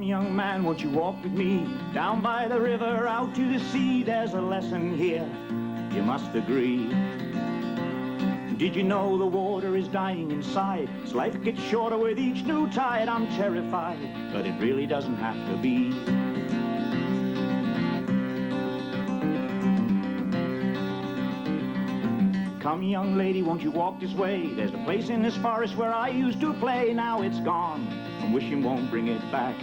Come, young man, won't you walk with me down by the river, out to the sea? There's a lesson here, you must agree. Did you know the water is dying inside? Its life gets shorter with each new tide. I'm terrified, but it really doesn't have to be. Come, young lady, won't you walk this way? There's a place in this forest where I used to play. Now it's gone, and wishing won't bring it back.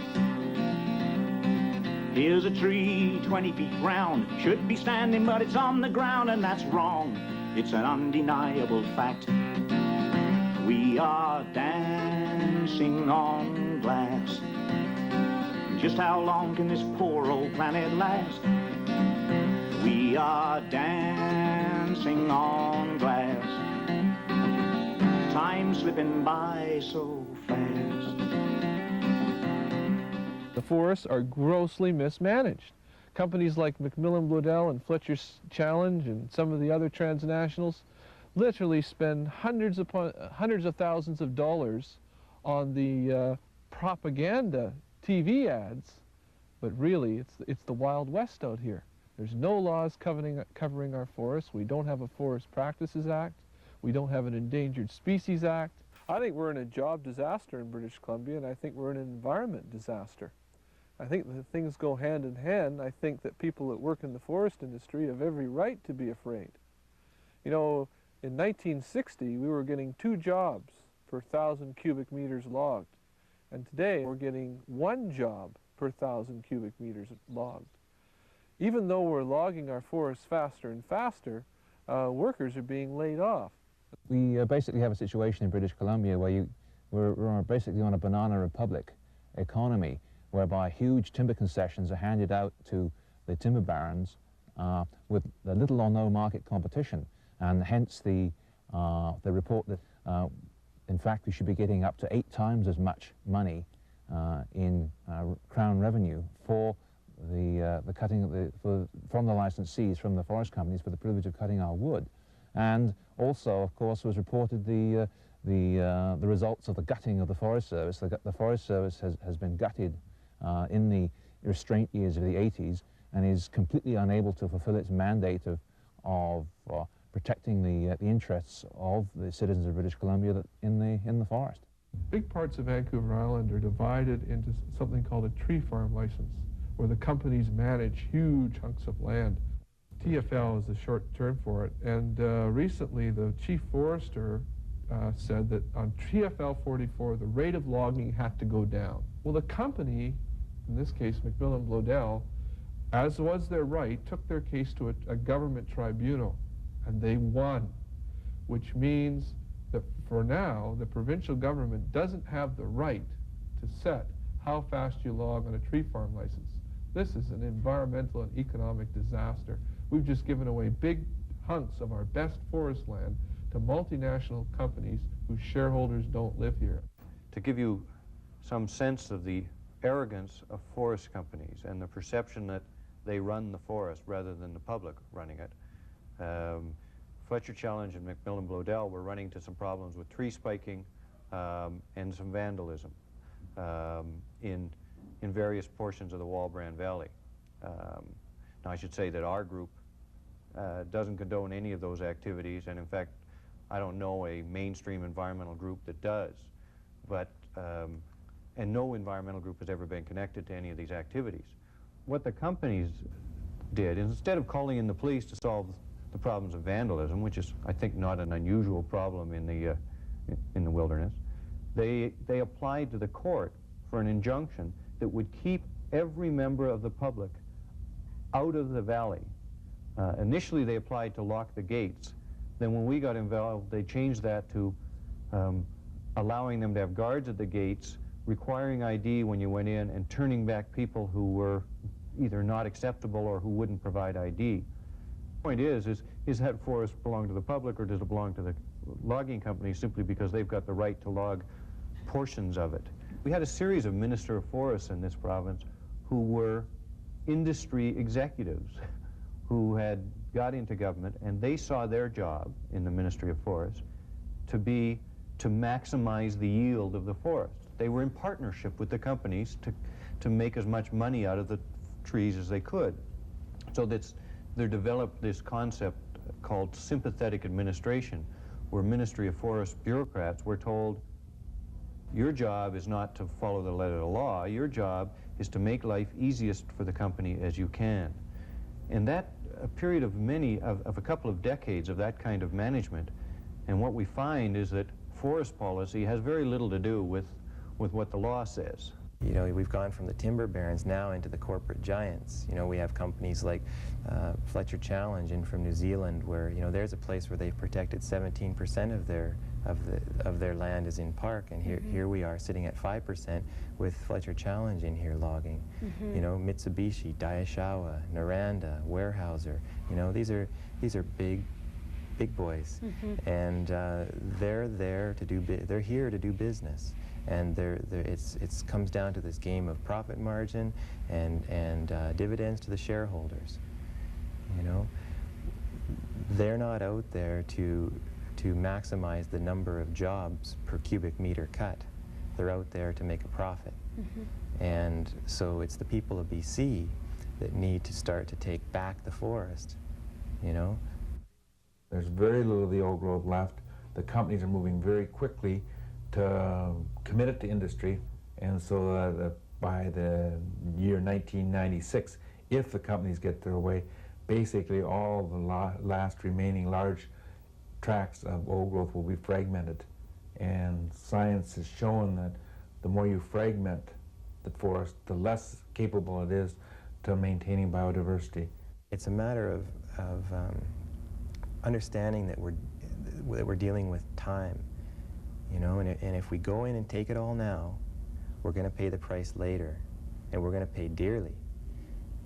Here's a tree 20 feet round, should be standing, but it's on the ground, and that's wrong. It's an undeniable fact. We are dancing on glass. Just how long can this poor old planet last? We are dancing on glass. Time slipping by so fast. The forests are grossly mismanaged. Companies like Macmillan Bloedel and Fletcher's Challenge and some of the other transnationals literally spend hundreds of thousands of dollars on the propaganda TV ads, but really it's the Wild West out here. There's no laws covering our forests. We don't have a Forest Practices Act. We don't have an Endangered Species Act. I think we're in a job disaster in British Columbia, and I think we're in an environment disaster. I think that things go hand in hand. I think that people that work in the forest industry have every right to be afraid. You know, in 1960, we were getting 2 jobs per 1,000 cubic meters logged. And today, we're getting 1 job per 1,000 cubic meters logged. Even though we're logging our forests faster and faster, workers are being laid off. We basically have a situation in British Columbia where we're basically on a banana republic economy, whereby huge timber concessions are handed out to the timber barons with little or no market competition, and hence the report that in fact we should be getting up to 8 times as much money in Crown revenue for the cutting of from the licensees, from the forest companies, for the privilege of cutting our wood. And also, of course, was reported the results of the gutting of the Forest Service. The Forest Service has been gutted in the restraint years of the 80s and is completely unable to fulfill its mandate of protecting the interests of the citizens of British Columbia in the forest. Big parts of Vancouver Island are divided into something called a tree farm license, where the companies manage huge hunks of land. TFL is the short term for it, and recently the chief forester said that on TFL 44 the rate of logging had to go down. Well, the company, in this case Macmillan Bloedel, as was their right, took their case to a government tribunal, and they won, which means that for now the provincial government doesn't have the right to set how fast you log on a tree farm license. This is an environmental and economic disaster. We've just given away big hunks of our best forest land to multinational companies whose shareholders don't live here. To give you some sense of the arrogance of forest companies and the perception that they run the forest rather than the public running it, Fletcher Challenge and Macmillan Bloedel were running into some problems with tree spiking and some vandalism in various portions of the Walbran Valley. Now, I should say that our group doesn't condone any of those activities, and in fact, I don't know a mainstream environmental group that does, but, and no environmental group has ever been connected to any of these activities. What the companies did, instead of calling in the police to solve the problems of vandalism, which is, I think, not an unusual problem in the wilderness, they applied to the court for an injunction that would keep every member of the public out of the valley. Initially, they applied to lock the gates. Then when we got involved, they changed that to allowing them to have guards at the gates, requiring ID when you went in, and turning back people who were either not acceptable or who wouldn't provide ID. The point is that forest belong to the public, or does it belong to the logging companies simply because they've got the right to log portions of it? We had a series of Minister of Forests in this province who were industry executives who had got into government, and they saw their job in the Ministry of Forests to be to maximize the yield of the forest. They were in partnership with the companies to make as much money out of the trees as they could. So they developed this concept called sympathetic administration, where Ministry of Forest bureaucrats were told, your job is not to follow the letter of the law, your job is to make life easiest for the company as you can. And that, a period of a couple of decades of that kind of management, and what we find is that forest policy has very little to do with what the law says. You know, we've gone from the timber barons now into the corporate giants. You know, we have companies like Fletcher Challenge in from New Zealand, where, you know, there's a place where they've protected 17% of their land is in park, and here we are sitting at 5% with Fletcher Challenge in here logging. You know, Mitsubishi, Daishawa, Noranda, Weyerhaeuser. You know, these are big boys, and they're there to do. They're here to do business. And it comes down to this game of profit margin and dividends to the shareholders. You know, they're not out there to maximize the number of jobs per cubic meter cut. They're out there to make a profit. And so it's the people of BC that need to start to take back the forest. You know, there's very little of the old growth left. The companies are moving very quickly to commit it to industry, and so by the year 1996, if the companies get their way, basically all the last remaining large tracts of old growth will be fragmented. And science has shown that the more you fragment the forest, the less capable it is to maintaining biodiversity. It's a matter of understanding that we're dealing with time. You know, and if we go in and take it all now, we're going to pay the price later, and we're going to pay dearly.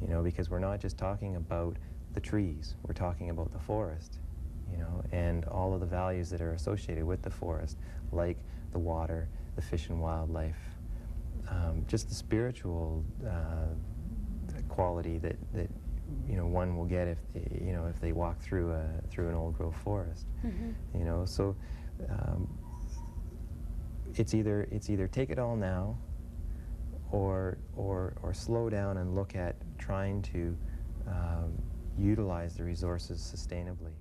You know, because we're not just talking about the trees, we're talking about the forest, you know, and all of the values that are associated with the forest, like the water, the fish and wildlife, just the spiritual quality that you know, one will get if they walk through an old growth forest. You know, so. It's either take it all now, or slow down and look at trying to utilize the resources sustainably.